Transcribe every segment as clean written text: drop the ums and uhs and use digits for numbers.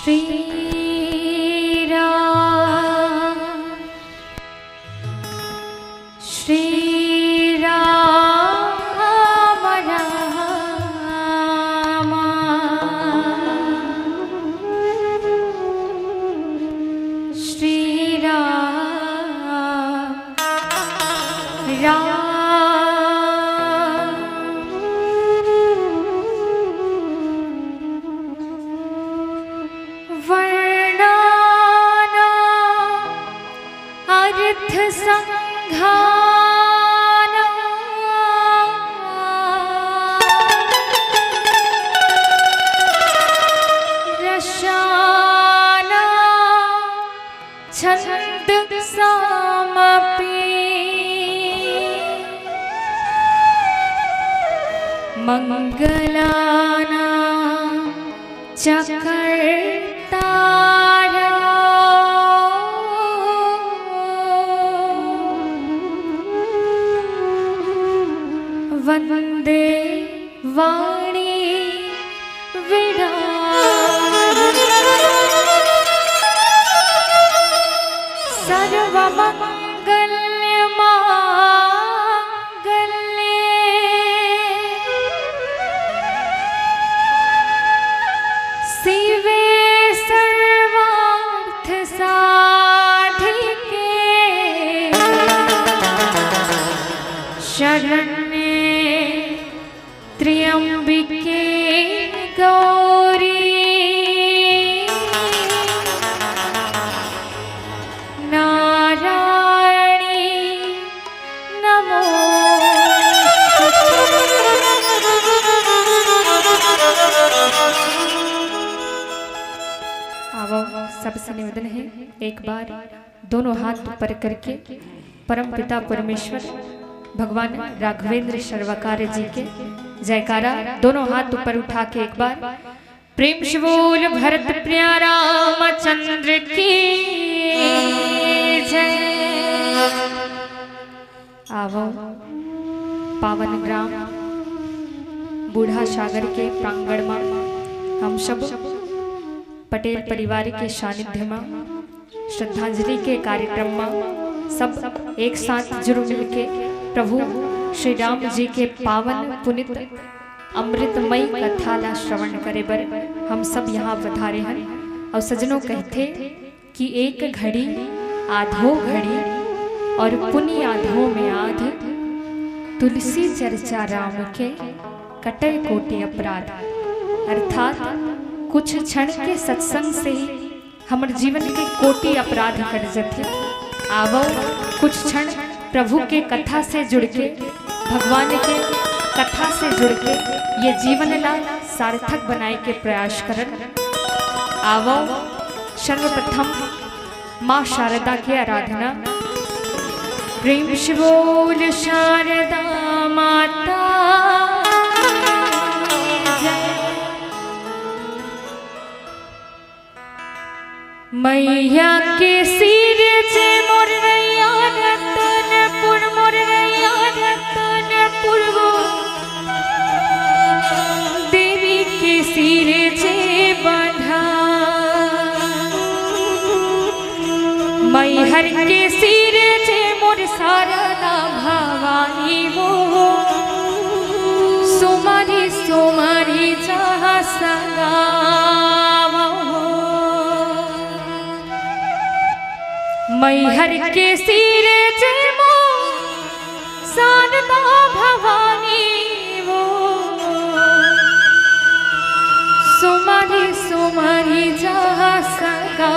श्री राम श्री राम राम श्री राम राम वर्णाना अर्थ संघाना रसाना छंद सामपि मंगलाना चकर्तारा वंदे वाणी विराज सर्वमंगल्य मांगल्ये शिवे सर्वार्थ साधिके शरण्ये त्र्यंबिके गौरी नारायणी नमोस्तुते। सबसे निवेदन है एक बार दोनों हाथ ऊपर करके परम पिता परमेश्वर भगवान राघवेंद्र सर्वकार जी के जयकारा दोनों हाथ ऊपर उठा के एक बार प्रेम से बोल भरत प्रिया रामचंद्र की जय। आवो पावन ग्राम बूढ़ा सागर के प्रांगण में हम सब पटेल परिवार के सानिध्य में श्रद्धांजलि के कार्यक्रम में सब एक साथ जुड़ मिल के प्रभु श्री राम जी के पावन पुनित अमृतमयी कथा ला श्रवण करे बर हम सब यहाँ पधारे हैं। और सजनों कहते कि एक घड़ी आधो घड़ी और पुनि आधो में आध तुलसी चर्चा राम के कटे कोटि अपराध। अर्थात कुछ क्षण के सत्संग से ही हमारे जीवन के कोटि अपराध कट जाते। आवो कुछ क्षण प्रभु के कथा से जुड़ के भगवान के कथा से जुड़ के ये जीवन ला सार्थक बनाए के प्रयास करन। आवो सर्वप्रथम माँ शारदा की आराधना प्रेम से बोल शारदा माता मैया के सिर से मोर रैया रतनपुर मोर रैया रतनपुर देवी के सिर से बांधा मैहर के सिर से मोर शारदा भवानी वो सुमारी सुमारी जहाँ संगा मैहर के सिर से मोर शारदा भवानी वो सुमारी सुमारी जहाँ सगा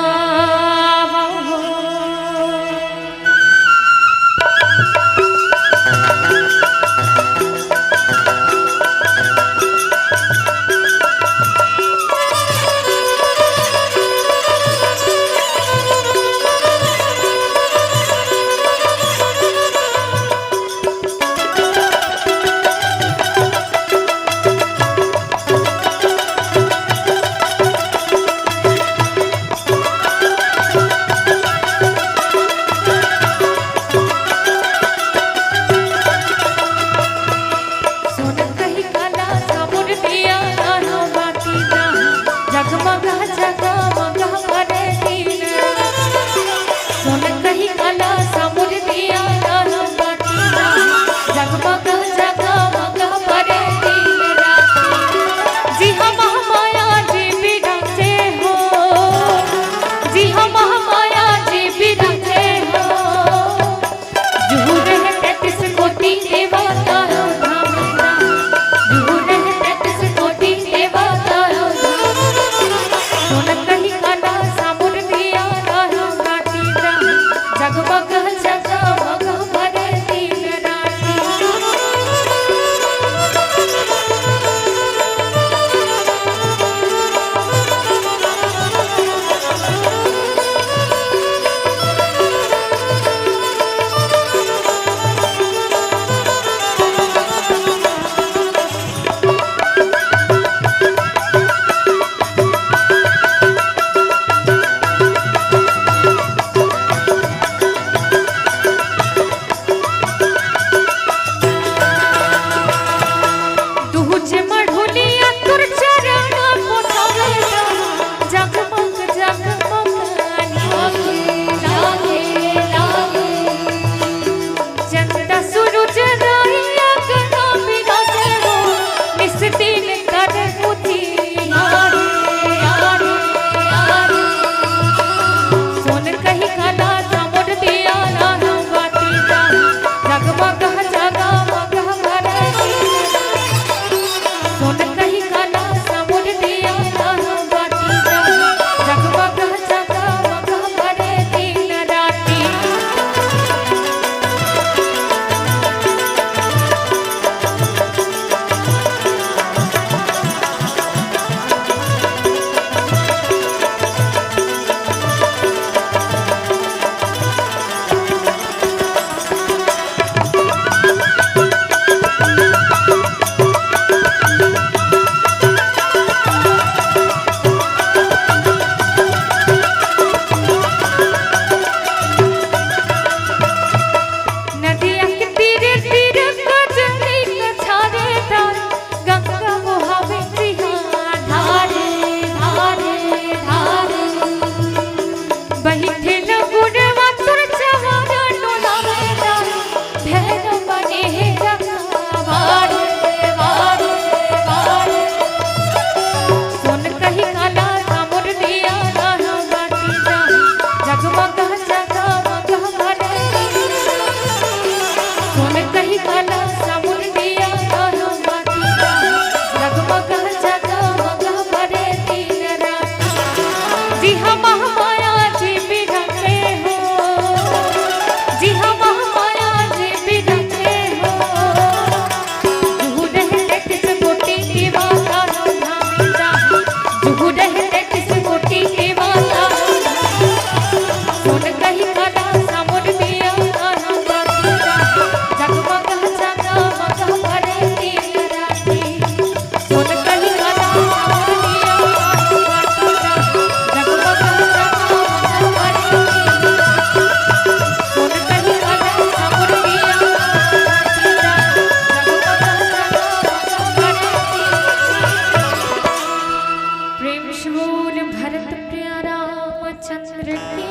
रामचंद्र की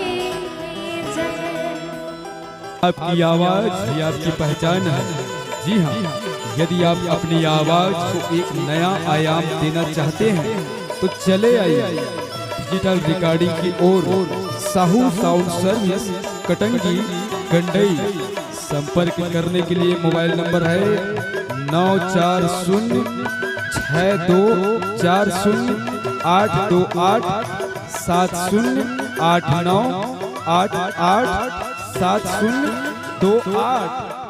जय। आपकी आवाज ही आपकी पहचान है। जी हाँ, यदि आप अपनी आवाज को एक नया आयाम देना चाहते हैं तो चले आइए डिजिटल रिकॉर्डिंग की ओर। Sahu sound service, Katangi, Gandai. संपर्क करने के लिए मोबाइल नंबर है 940 6240 828 7089 88 7028।